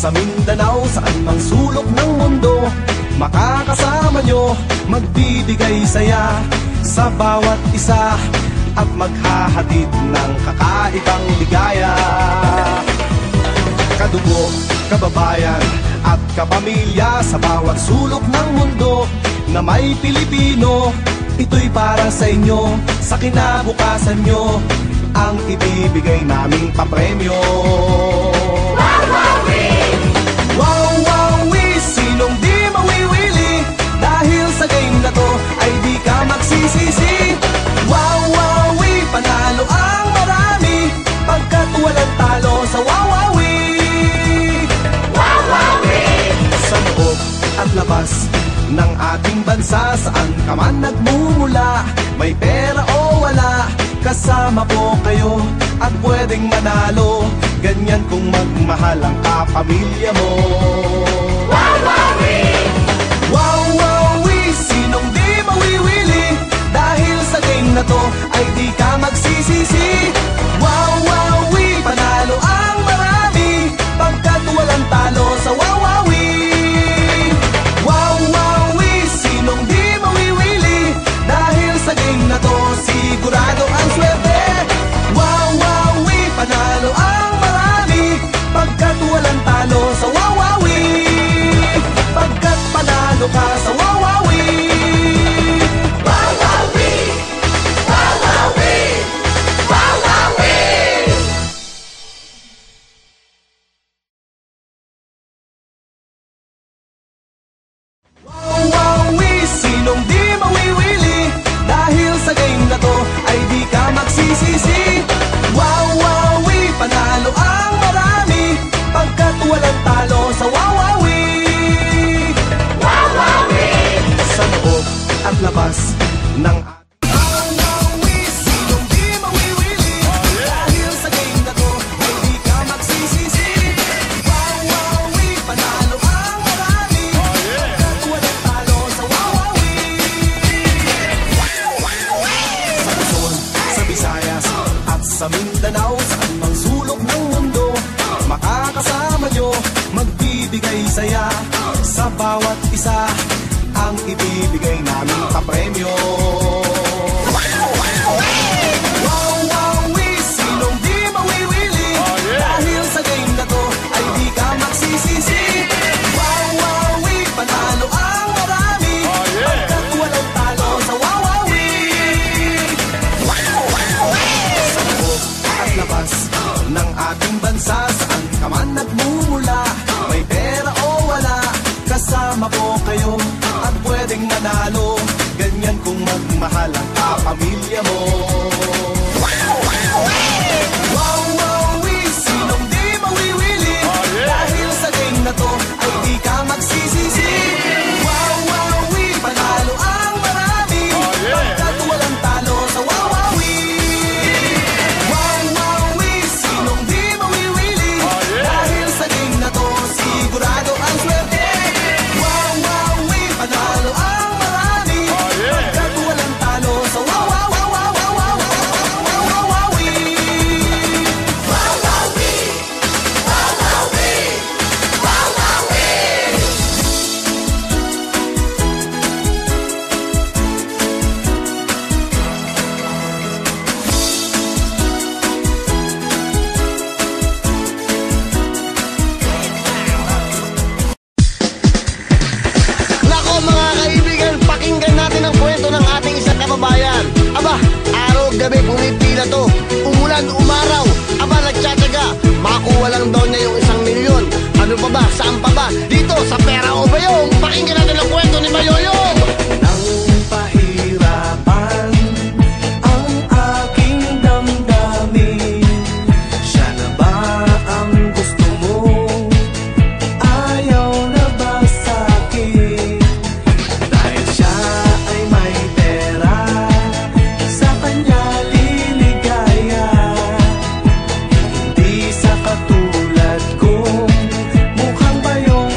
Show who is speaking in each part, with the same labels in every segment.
Speaker 1: sa Mindanao, saan mang sulok ng mundo, makakasama nyo, magbibigay saya sa bawat isa at maghahatid ng kakaibang ligaya. Kadugo, kababayan at kapamilya sa bawat sulok ng mundo na may Pilipino, ito'y para sa inyo, sa kinabukasan nyo, ang ibibigay naming papremyo. Wawawi, sinong di mawiwili, dahil sa game na to ay di ka magsisisi. Wawawi, panalo ang marami, pagkat walang talo sa wawawi. Wawawi! Sa loob at labas ng ating bansa, saan ka man nagmumula, may pera o wala, kasama po kayo at pwedeng manalo. Ganyan kung magmahal ang kapamilya mo. Wawawi! Wawawi, sinong di mawiwili, dahil sa game na to ay di ka magsisisi. Wawawi, panalo ang marami, pagkat walang talo sa wawawi. Wawawi, sinong di mawiwili, dahil sa game na to sigurado ang swerte. Wawawi, panalo ang marami, pagkat walang talo sa wawawi. Pagkat panalo ka sa wawawi. Wawawi! Wawawi! Wawawi! Wawawi, sinong di mawiwili, dahil sa game na to ay di ka magsisisi. Wawawi, panalo ang marami, pagkat walang talo sa wawawi. Wawawi! Sa loob at labas ng wawawi, sinong di mawiwili, dahil sa game na to ay di ka magsisisi. Wawawi, panalo ang marami, pagkat walang talo sa wawawi. Sa Luzon, sa Visayas at sa Mindanao, saan mang sulok ng mundo, makakasama nyo, magbibigay saya sa bawat isa, ang ibibigay naming papremyo. Wawawi, sinong di mawiwili, dahil sa game na to ay di ka magsisisi. Wawawi, panalo ang marami, pagkat walang talo sa wawawi. Sa loob at labas ng ating bansa, saan ka man nagmumula, may pera o wala, kasama po kayo at pwedeng manalo. Ganyan kung magmahal ang kapamilya mo. Wawawi, sinong di mawiwili, dahil sa game na to ay di ka magsisisi. Wawawi, panalo ang marami, pagkat walang talo sa wawawi. Wawawi, sinong di mawiwili, dahil sa game na to sigurado ang swerte. Wawawi, panalo ang marami, pagkat walang talo sa wawawi.
Speaker 2: Nako mga kaibigan, pakinggan natin ang kwento ng ating isang kababayan. Aba, araw-gabi pumipila to, umulan, umaraw, aba nagtsatsaga, makuha lang daw niya yung 1,000,000. Ano pa ba, saan pa ba, dito sa Pera o Bayong. Pakinggan natin ang kwento ni Bayoyong.
Speaker 1: Nang pahirapan ang aking damdamin, siya na ba ang gusto mo? Ayaw na ba sa'kin? Dahil siya ay may pera, sa kanya liligaya, hindi sa katulad ko, mukhang bayong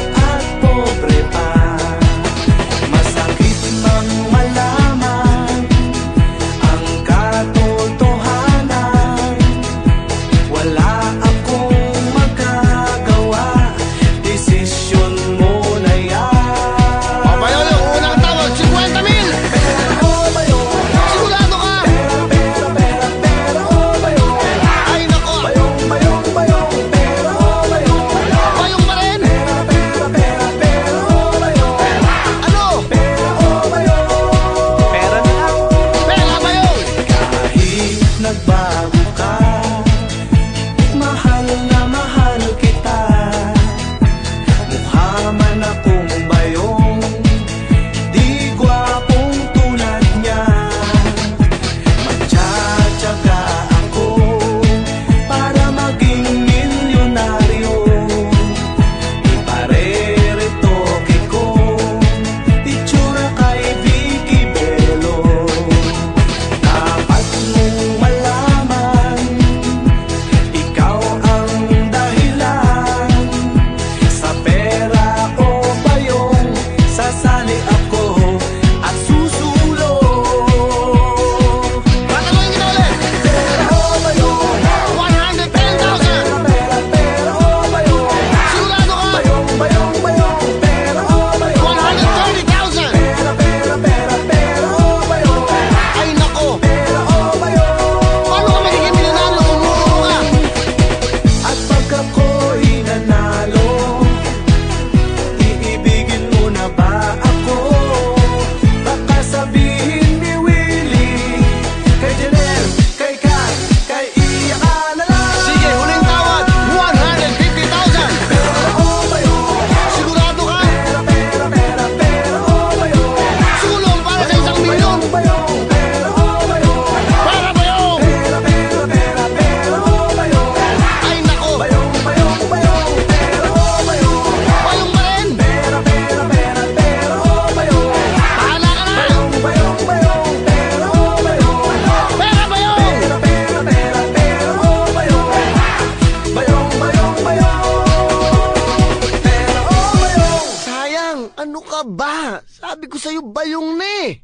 Speaker 2: ka ba? Sabi ko sa'yo, bayong na eh.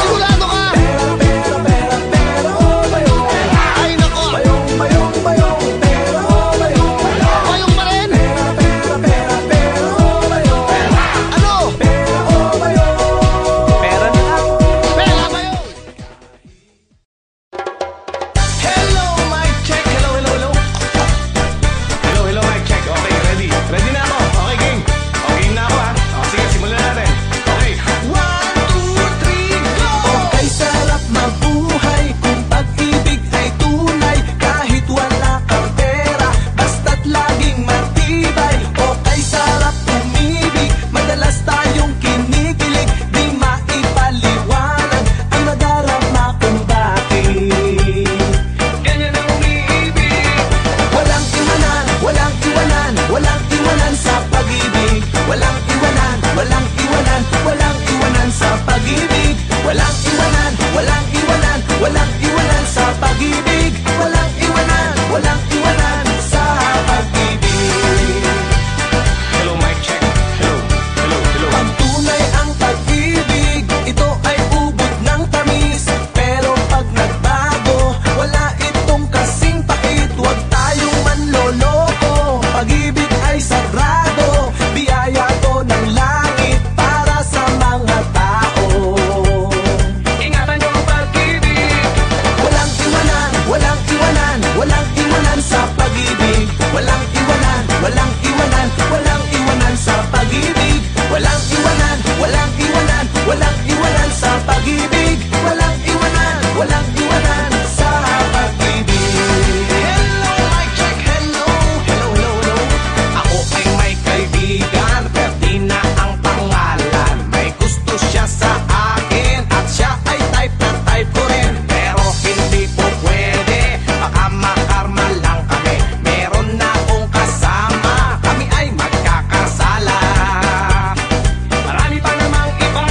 Speaker 2: Sigurado ka? Ay, nako. Bayong pa rin. Ano? Pera bayong.
Speaker 1: Hello, mic check. Hello, hello, hello. Hello, hello, mic check. Okay, ready. Ready na ako. Okay, game. Okay na ako, ha. O, sige, simulan natin. Okay. 1, 2, 3, go! Okay, sarap mabuhay kung pag-ibig ay tunay. Kahit wala kang pera, basta't laging matibay. Okay, sarap umibig, madalas tayong kinikilig. Di maipaliwanag ang nadarama kung bakit ganyan ang umiibig. Walang iwanan, walang iwanan, walang iwanan sa pag-ibig. Walang iwanan, walang iwanan, walang iwanan sa pag-ibig. Walang iwanan, walang iwanan, walang iwanan sa pag-ibig. Walang iwanan, walang iwanan sa pag-ibig. Hello, mic check. Hello, hello, hello. Pag tunay ang pag-ibig, ito ay ubod ng tamis. Pero pag nagbago, wala itong kasing pait. Huwag tayong manloloko, pag-ibig ay sagrado. Biyaya to ng langit para sa mga tao. Ingatan niyo ang pag-ibig. Walang iwanan, walang iwanan, walang iwanan sa pag-ibig. Walang iwanan, walang iwanan, walang iwanan sa pag-ibig. Walang iwanan, walang iwanan, walang iwanan sa pag-ibig. Walang iwanan, walang iwanan sa pag-ibig. Hello, mic check. Hello, hello, hello, hello. Ako ay may kaibigan, Ferdina ang pangalan. May gusto siya sa akin at siya ay type na type ko rin. Pero hindi po pwede, baka makarma lang kami. Meron na akong kasama, kami ay magkakasala. Marami pa namang iba.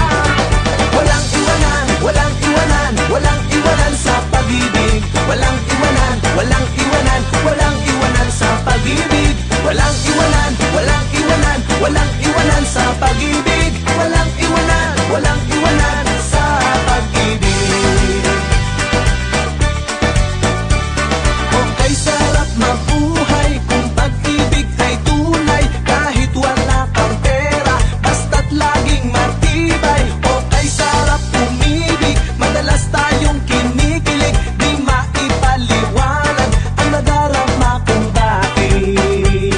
Speaker 1: Walang iwanan, walang iwanan, walang iwanan sa pag-ibig. Walang iwanan, walang iwanan, walang iwanan sa pag-ibig. Walang iwanan, walang iwanan, walang iwanan sa pag-ibig. Walang iwanan, walang iwanan sa pag-ibig. Okay, sarap mabuhay kung pag-ibig ay tunay. Kahit wala kang pera, basta't laging matibay. Okay, sarap umibig, madalas tayong kinikilig. Di maipaliwanag ang nadarama kung bakit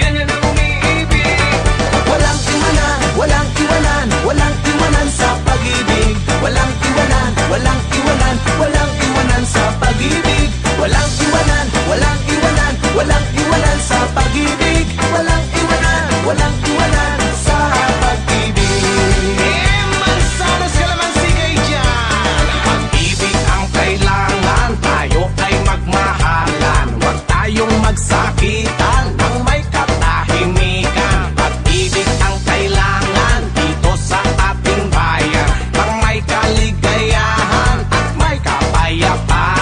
Speaker 1: ganyan ang umiibig. Walang iwanan, walang iwanan, walang iwanan sa pag-ibig. Walang iwanan, walang iwanan, walang iwanan sa pag-ibig. Walang iwanan, walang iwanan, walang iwanan sa pag-ibig. Walang iwanan, walang iwanan sa pag-ibig. Mansanas Kalamansi kay dyan. Pag-ibig ang kailangan, tayo ay magmahalan. Huwag tayong magsakitan ng may katahimikan. Pag-ibig ang kailangan dito sa ating bayan, ng may kaligayahan at may kapayapaan.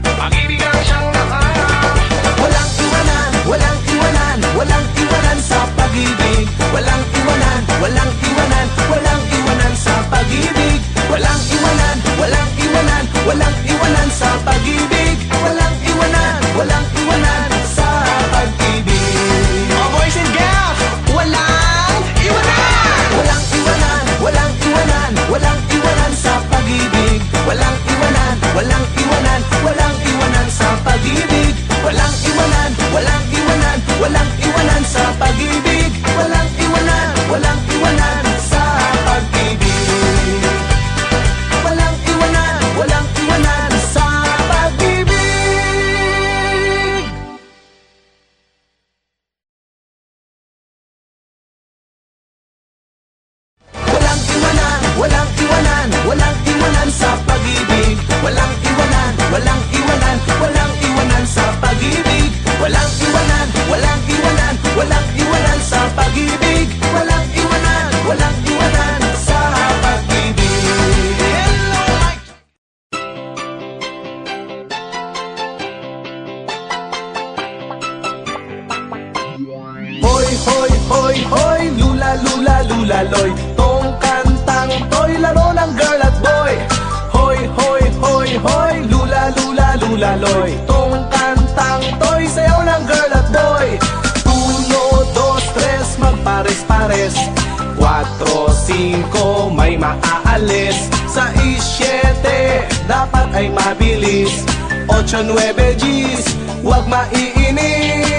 Speaker 1: Pag-ibig ang siyang nakarap. Walang iwanan, walang iwanan, walang iwanan sa pag-ibig. Walang iwanan, walang iwanan, walang iwanan sa pag-ibig. Walang iwanan, walang iwanan, walang iwanan sa pag-ibig. Walang iwanan, walang iwanan sa pag-ibig. Oh, boys and girls, walang iwanan! Walang iwanan, walang iwanan, walang iwanan sa pag-ibig. Walang iwanan, walang iwanan, walang iwanan sa pag-ibig. Walang iwanan, walang iwanan, walang iwanan sa pag-ibig. Walang iwanan, walang iwanan sa pag-ibig. Walang iwanan, walang iwanan sa hoy, hoy, hoy, lula, lula, lula, loy. Tong kantang to'y laro ng girl at boy. Hoy, hoy, hoy, hoy, lula, lula, lula, loy. Tong kantang to'y sayaw ng girl at boy. 1, 2, 3, magpares-pares. 4, 5, may maaalis. 6, 7, dapat ay mabilis. 8, 9, G's, huwag maiinis.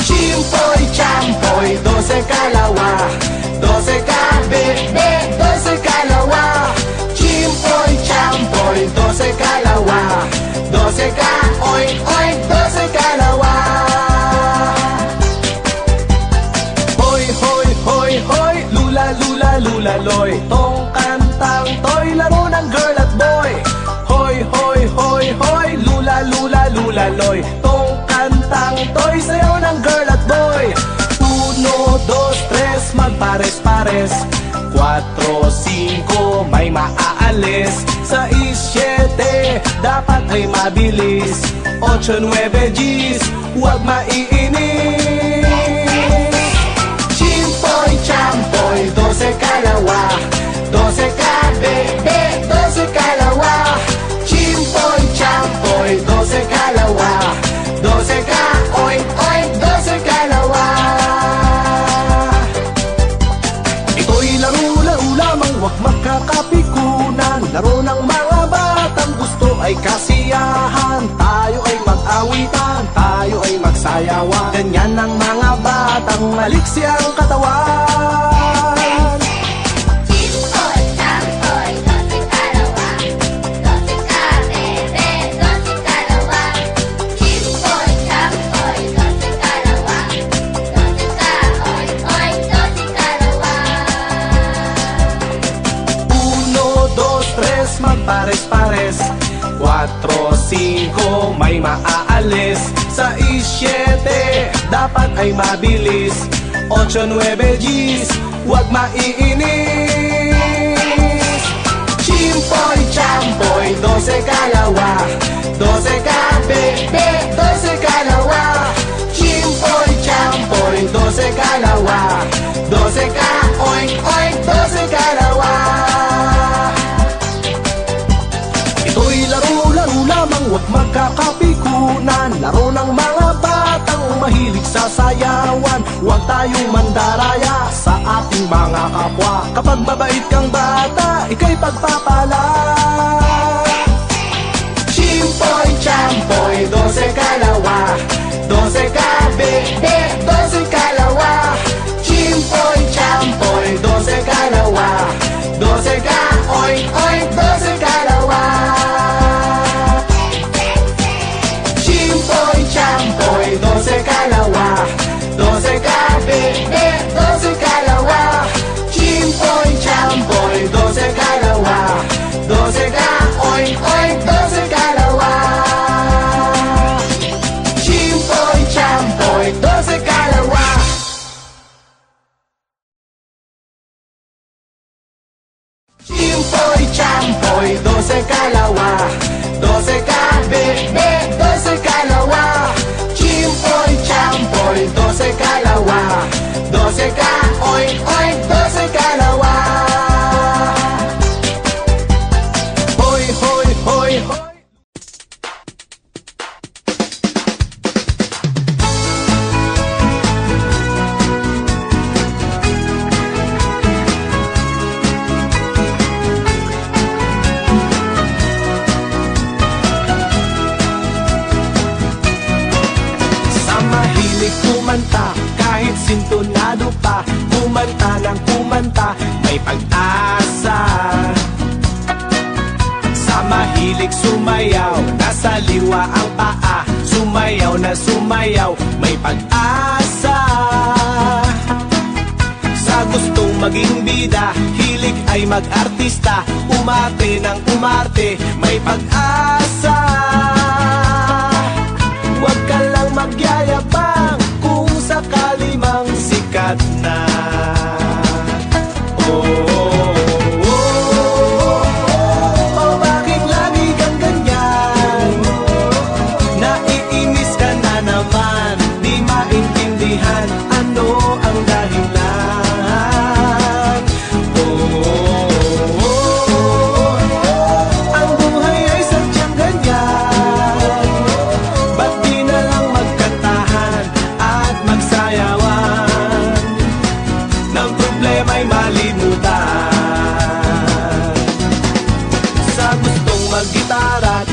Speaker 1: Chimpoy, champoy, 12 kalawa. 12 kabebe, 12 kalawa. Chimpoy, champoy, 12 kalawa. 12 ka, oink, oink, 12 kalawa. Hoy, hoy, hoy, hoy, lula, lula, lula, loy. Tong kantang to'y laro ng girl at boy. Hoy, hoy, hoy, hoy, lula, lula, lula, loy. Tong kantang to'y sayaw ng girl at boy. 1, 2, 3, magpares-pares. 4, 5, may maaalis. 6, 7, dapat ay mabilis. 8, 9, G's, huwag maiinis. Chimpoy, champoy, 12 kalawa. 12 kabebe, 12 kalawa. Chimpoy, champoy, 12 kalawa. 12 ka, oink, oink, 12 kalawa. Ito'y laro-laro lamang, huwag magkakapikunan. Laro ng mga batang gusto ay kasiyahan. Tayo ay mag-awitan, tayo ay magsayawan. Ganyan ang mga batang maliksi ang katawan.
Speaker 3: Chimpoy, champoy, 12 kalawa. 12 kabebe, 12 kalawa. Chimpoy, champoy, 12 kalawa. 12 ka, oink, oink, 12 kalawa.
Speaker 1: 1, 2, 3, magpares-pares. 4, 5, may maaalis. 6, 7, dapat ay mabilis. 8, 9, G's, huwag maiinis. Chimpoy, champoy, 12 kalawa. 12 kabebe, 12 kalawa. Chimpoy, champoy, 12 kalawa. 12 ka, oink, oink, 12 kalawa. Ito'y laro-laro lamang, huwag magkakapikunan. Laro ng mga batang mahilig sa sayawan. Huwag tayong mandaraya sa ating mga kapwa. Kapag mabait kang bata, ika'y pagpapala. Chimpoy, champoy, 12 kalawa. 12 kabebe, 12 kalawa. Chimpoy, champoy, 12 kalawa. 12 ka, oink, oink, 12 kalawa. Chimpoy, champoy, 12 kalawa. 12 kabebe, 12 kalawa. Chimpoy, champoy, 12 kalawa. 12 ka, oink, oink, 12 kalawa. Chimpoy, champoy, 12 kalawa. Chimpoy, champoy, 12 kalawa. 12 kabebe, 12 kalawa. Chimpoy, champoy, 12 kalawa. 12 ka, oink, oink, 12 kalawa. Hoy, hoy, hoy, hoy. Kumanta, kahit sintonado pa. Kumanta ng kumanta, may pag-asa. Sa mahilig sumayaw, nasa liwa ang paa. Sumayaw na sumayaw, may pag-asa. Sa gustong maging bida, hilig ay mag-artista. Umarte ng umarte, may pag-asa. Huwag ka lang magyayabang kung sakali mang sikat na. Oh, oh, oh, oh, bakit lagi kang ganyan? Naiinis ka na naman, di maintindihan.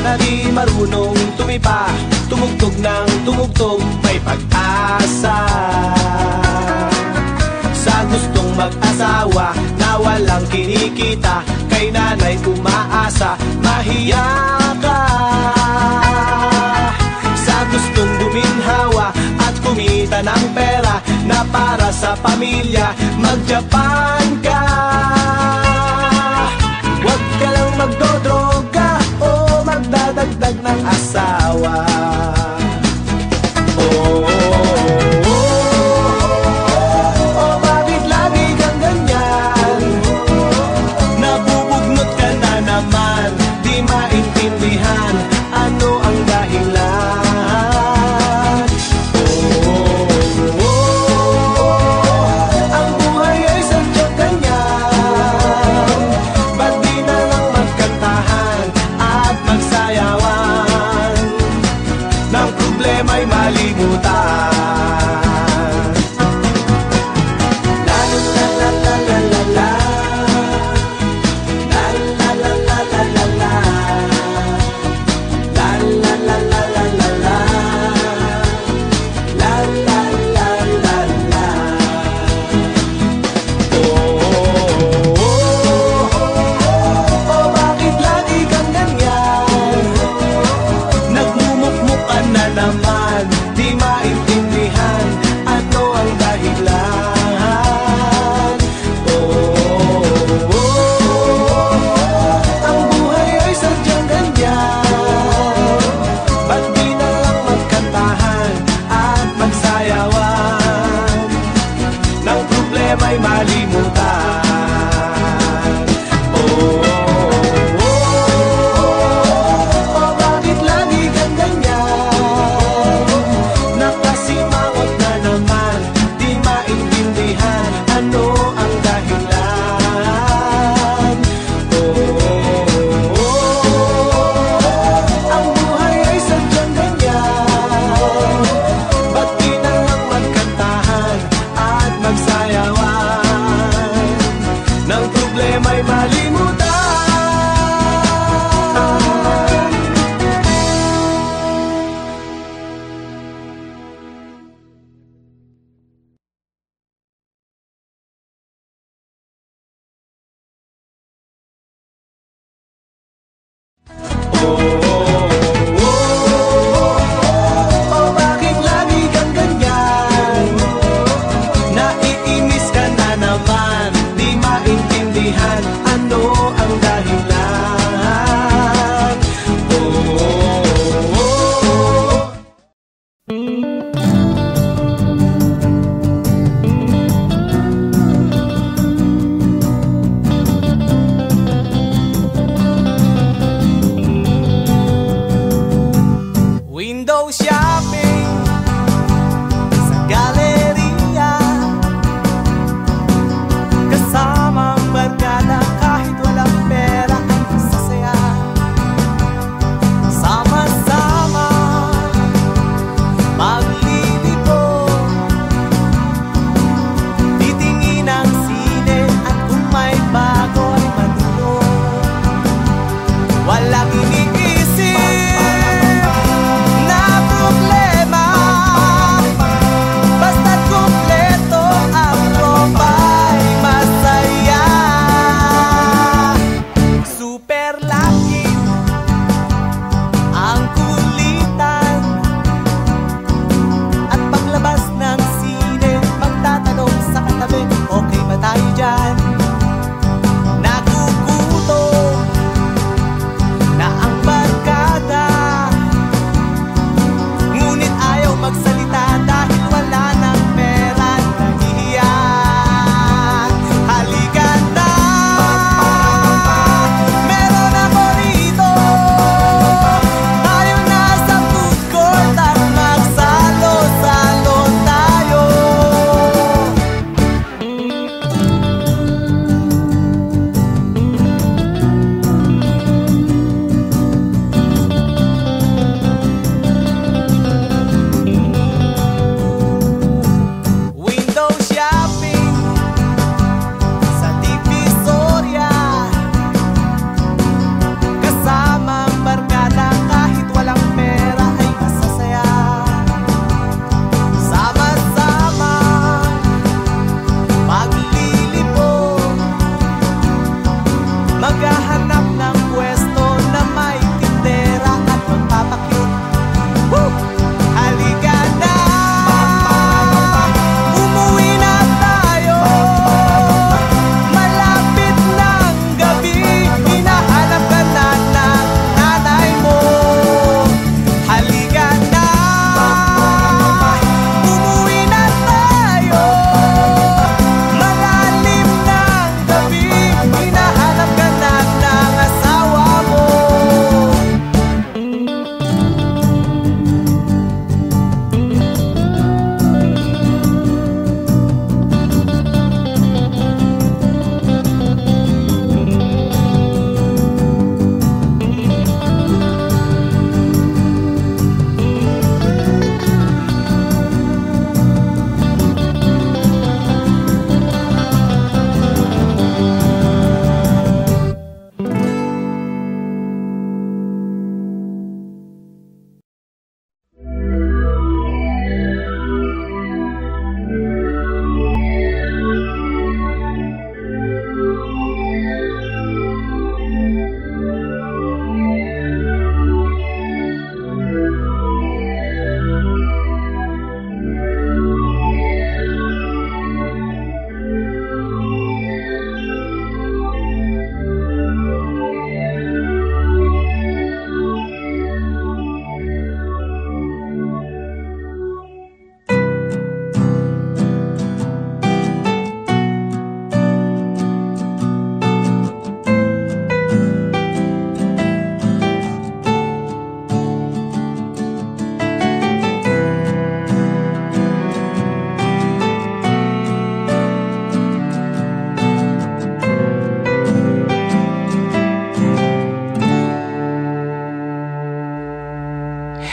Speaker 1: na di marunong tumipa, tumugtog ng tumugtog, may pag-asa. Sa gustong mag-asawa na walang kinikita, kay nanay umaasa, mahiya ka. Sa gustong guminhawa at kumita ng pera na para sa pamilya, mag-Japan ka. Huwag ka lang magdodroga o magdadagdag ng asawa. Oh, bakit lagi kang ganyan? Nabubugnot ka na naman, di maintindihan ano ang dahilan. Ang buhay ay sadyang ganyan. Ba't di na lang magkantahan at magsayawan, ng problema'y malimutan. La la la la la la la la. La la la la la la la. La la la la la la la. La la la la la. Bakit lagi kang ganyan? Nagmumukmuk ka na naman, di maintindihan ano ang dahilan. Ang buhay ay sadyang ganyan. Ba't di na lang magkantahan at magsayawan, ng problema'y malimutan. Bakit lagi kang ganyan? Nakasimangot na naman, di maintindihan ano ang dahilan. Ang buhay ay sadyang ganyan. Ba't di na lang magkantahan at magsayawan, ng problema'y malimutan. Bakit lagi kang ganyan? Naiinis ka na naman, di maintindihan ano ang dahilan.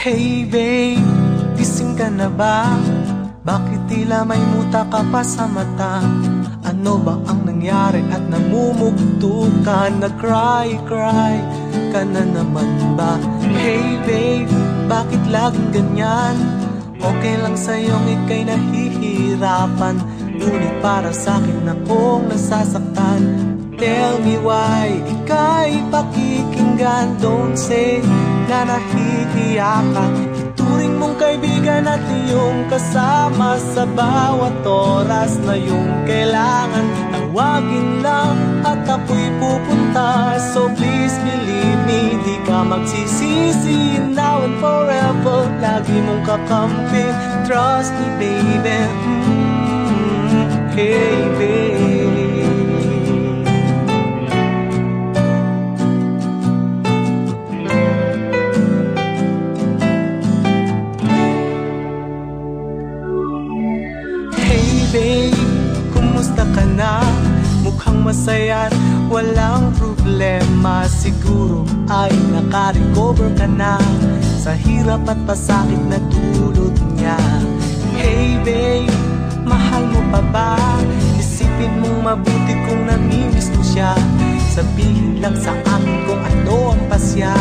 Speaker 4: Hey babe, gising ka na ba? Bakit tila may muta ka pa sa mata? Ano ba ang nangyari at namumugto ka? Nag-cry ka na naman ba? Hey babe, bakit laging ganyan? Okay lang sa'yong ika'y nahihirapan, ngunit para sa'kin akong nasasaktan. Tell me why ika'y pakikinggan. Don't say na nahihiya ka. Ituring mong kaibigan at iyong kasama sa bawat oras na iyong kailangan. Tawagin lang at ako'y pupunta. So please believe me, di ka magsisisi. Now and forever, lagi mong kakampi. Trust me baby, hey babe. Babe, kumusta ka na? Mukhang masaya at walang problema. Siguro ay naka-recover ka na sa hirap at pasakit na dulot niya. Hey babe, mahal mo pa ba? Isipin mong mabuti kung namimiss mo siya. Sabihin lang sa akin kung ano ang pasya.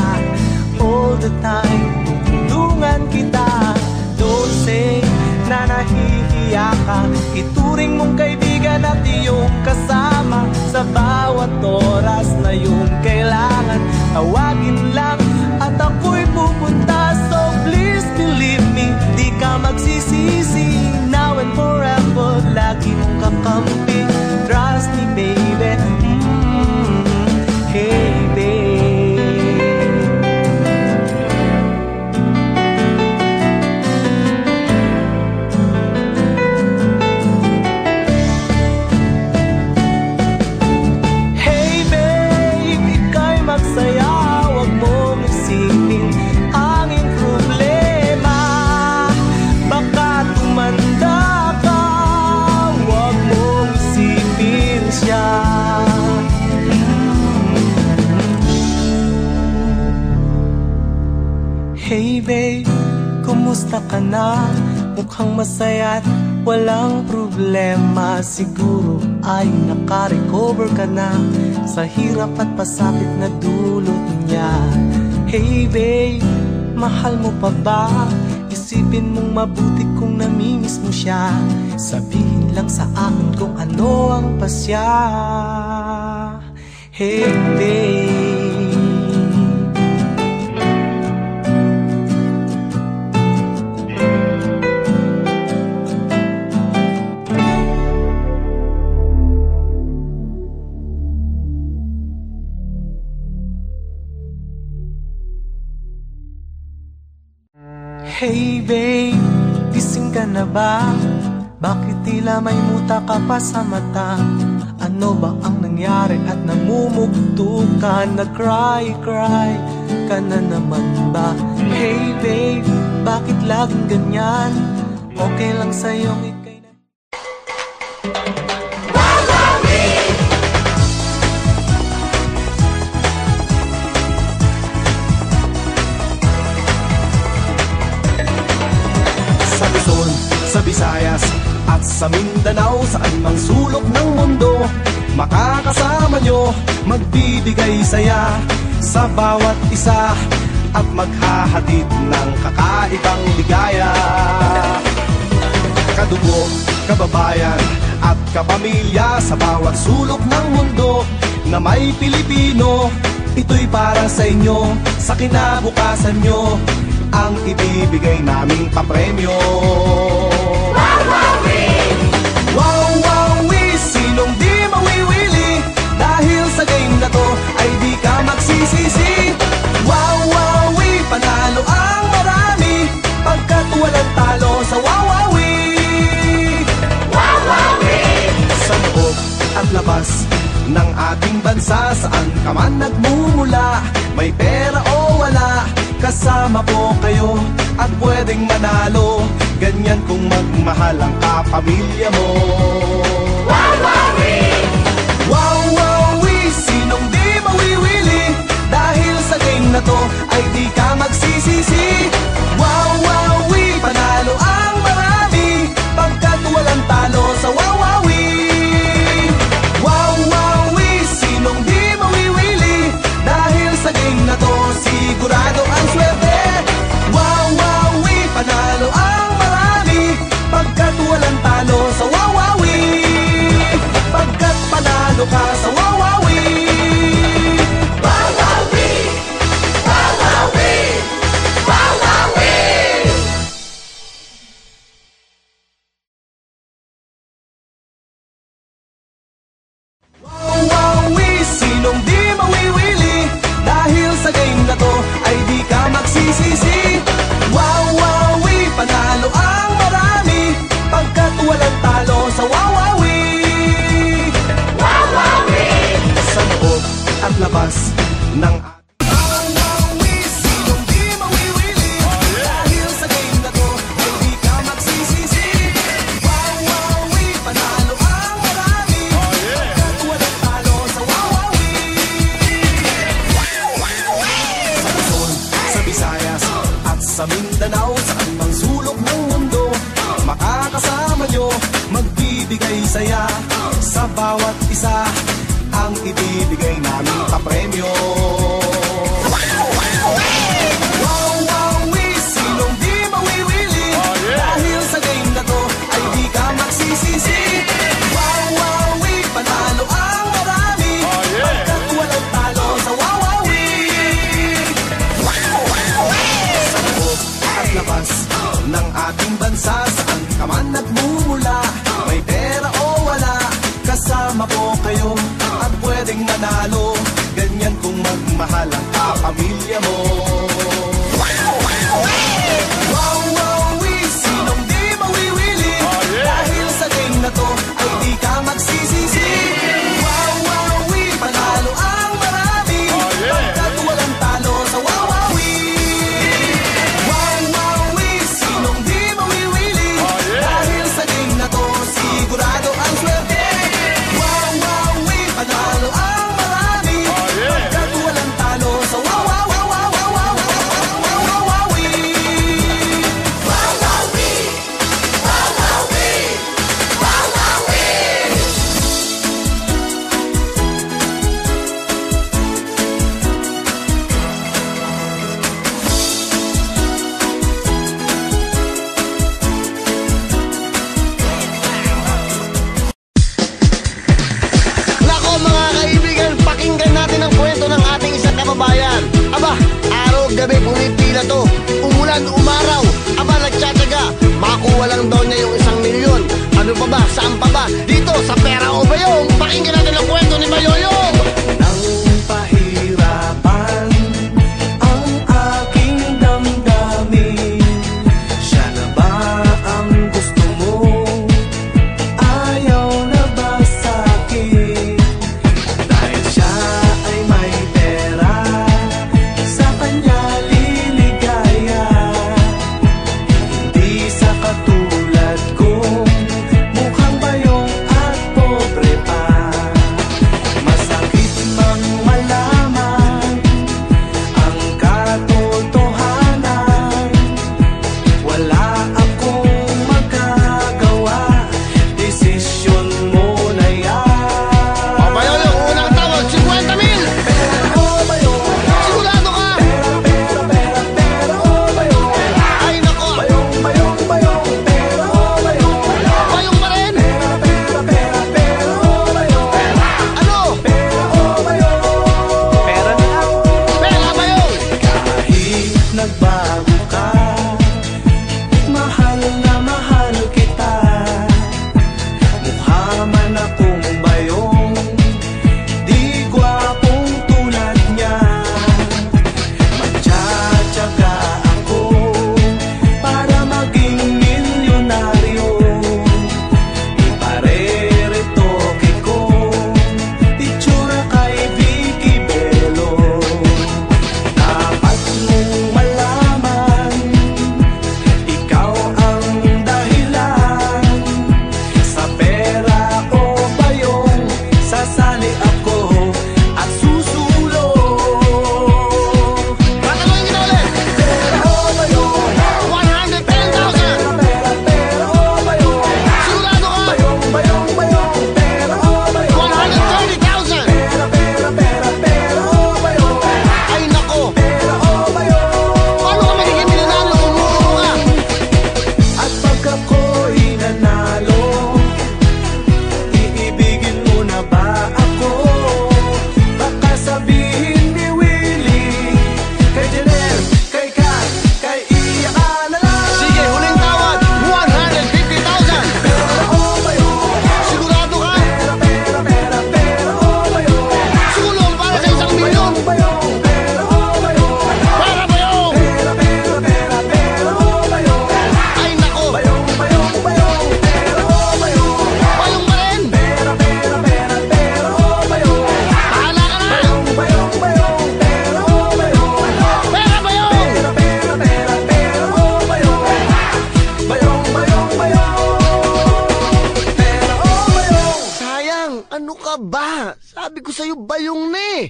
Speaker 4: All the time, tutulungan kita. Don't say na nahihiya ka. Ituring mong kaibigan at iyong kasama sa bawat oras na iyong kailangan. Tawagin lang at ako'y pupunta. So please believe me, di ka magsisisi. Now and forever, lagi mong kakampi. Trust me baby, hey babe. Hey babe, kumusta ka na? Mukhang masaya at walang problema. Siguro ay naka-recover ka na sa hirap at pasakit na dulot niya. Hey babe, mahal mo pa ba? Isipin mong mabuti kung namimiss mo siya. Sabihin lang sa akin kung ano ang pasya. Hey babe. Hey babe, gising ka na ba? Bakit tila may muta ka pa sa mata? Ano ba ang nangyari at namumugto ka? Nag-cry ka na naman ba? Hey babe, bakit laging ganyan? Okay lang sa'yong ika'y
Speaker 1: sa Visayas at sa Mindanao, saan mang sulok ng mundo, makakasama nyo, magbibigay saya sa bawat isa at maghahatid ng kakaibang ligaya. Kadugo, kababayan at kapamilya sa bawat sulok ng mundo na may Pilipino, ito'y para sa inyo, sa kinabukasan nyo, ang ibibigay naming papremyo. Wow-wow-wee, sinong di mawiwili? Dahil sa game na to ay di ka magsisisi. Wow-wow-wee, panalo ang marami pagkat walang talo sa wow-wow-wee. Wow-wow-wee! Sa loob at labas ng ating bansa, saan ka man nagmumula, may pera o wala, kasama po kayo at pwedeng manalo. Ganyan kung magmahal ang kapamilya mo. Wow-wow-wee! Wow-wow-wee! Sinong di mawiwili? Dahil sa game na to ay di ka magsisisi. Sa Mindanao, saan mang sulok ng mundo, makakasama nyo, magbibigay saya. Sa bawat isa, ang ibibigay namin papremyo. Wow, wow, sinong di mawiwili, dahil sa game na to ay di ka magsisisi. Wow, wow, panalo ang marami, pagkat walang talo sa wawawi. Sa loob at labas ng ating bansa, saan ka man nagmumula, may pera o wala, kasama ko kayo at pwedeng manalo. Ganyan kung magmahal ang kapamilya mo. Wow, wow, sinong di mawiwili, dahil sa game na to ay di ka magsisisi. Wow, wow, panalo ang marami, pagkat walang talo sa wawawi. Wow, wow, sinong di mawiwili, dahil sa game na to sigurado ang swerte. Wow, wow, panalo ang marami, pagkat walang talo sa wawawi.
Speaker 2: Nako mga kaibigan, pakinggan natin ang kwento ng ating isang kababayan. Aba, araw-gabi pumipila to, umulan, umaraw, aba nagtsatsaga, makuha lang daw niya yung 1,000,000. Ano pa ba, saan pa ba, dito sa Pera o Bayong. Pakinggan natin ang kwento ni Bayoyong.
Speaker 4: Nang pahirapan ang aking damdamin, siya na ba ang gusto mo? Ayaw na ba sa'kin? Dahil siya ay may pera, sa kanya liligaya. Hindi sa katulad ko, mukhang bayong at pobre pa. Masakit mang malaman ang katotohanan, wala akong magagawa, desisyon mo na yan.
Speaker 2: O Bayoyong, unang tawag, 50,000.
Speaker 4: O bayong,
Speaker 2: Sigurado ka?
Speaker 4: pera o bayong,
Speaker 2: Ay nako,
Speaker 4: bayong, bayong, bayong, pera o bayong,
Speaker 2: Bayong pa rin.
Speaker 4: pera o bayong,
Speaker 2: Ano?
Speaker 4: pera o bayong, pera na lang.
Speaker 2: Pera Bayong.
Speaker 4: Kahit nagbago ka, mahal na mahal kita. Mukha man akong bayong, di gwapong tulad niya. Magtsatsaga ako para maging milyonaryo. Ipareretoke ko itsura kay Vicky Bello. Dapat mong malaman, ikaw ang dahilan. Sa pera o bayong, sasali ako at susulong.
Speaker 2: Tatanungin kita ulit.
Speaker 4: Pera o bayong,
Speaker 2: 110,000.
Speaker 4: pera o bayong,
Speaker 2: Sigurado ka?
Speaker 4: bayong, bayong, bayong, pera o bayong,
Speaker 2: 130,000.
Speaker 4: pera o bayong,
Speaker 2: Ay nako,
Speaker 4: pera o bayong.
Speaker 2: paano ka magiging milyonaryo kung muro ka?
Speaker 4: At pag ako'y nanalo, iibigin mo na ba ako? Baka sabihin ni Willie, kay Janelle, kay Kat, kay Iya ka na lang.
Speaker 2: Sige, huling tawad, 150,000.
Speaker 4: Pera o bayong,
Speaker 2: Sigurado ka?
Speaker 4: pera o bayong,
Speaker 2: Sulong para sa 1,000,000.
Speaker 4: bayong, pera o bayong,
Speaker 2: Para Bayong.
Speaker 4: pera o bayong,
Speaker 2: Ay nako,
Speaker 4: bayong, bayong, bayong, pera o bayong,
Speaker 2: Bayong pa rin.
Speaker 4: pera o bayong,
Speaker 2: Bahala ka na.
Speaker 4: bayong, bayong, bayong, pera o bayong.
Speaker 2: Pera Bayong.
Speaker 4: Pera o bayong, bayong, bayong, bayong, pera o bayong.
Speaker 2: Sayang, ano ka ba? Sabi ko sa'yo, Bayong na eh.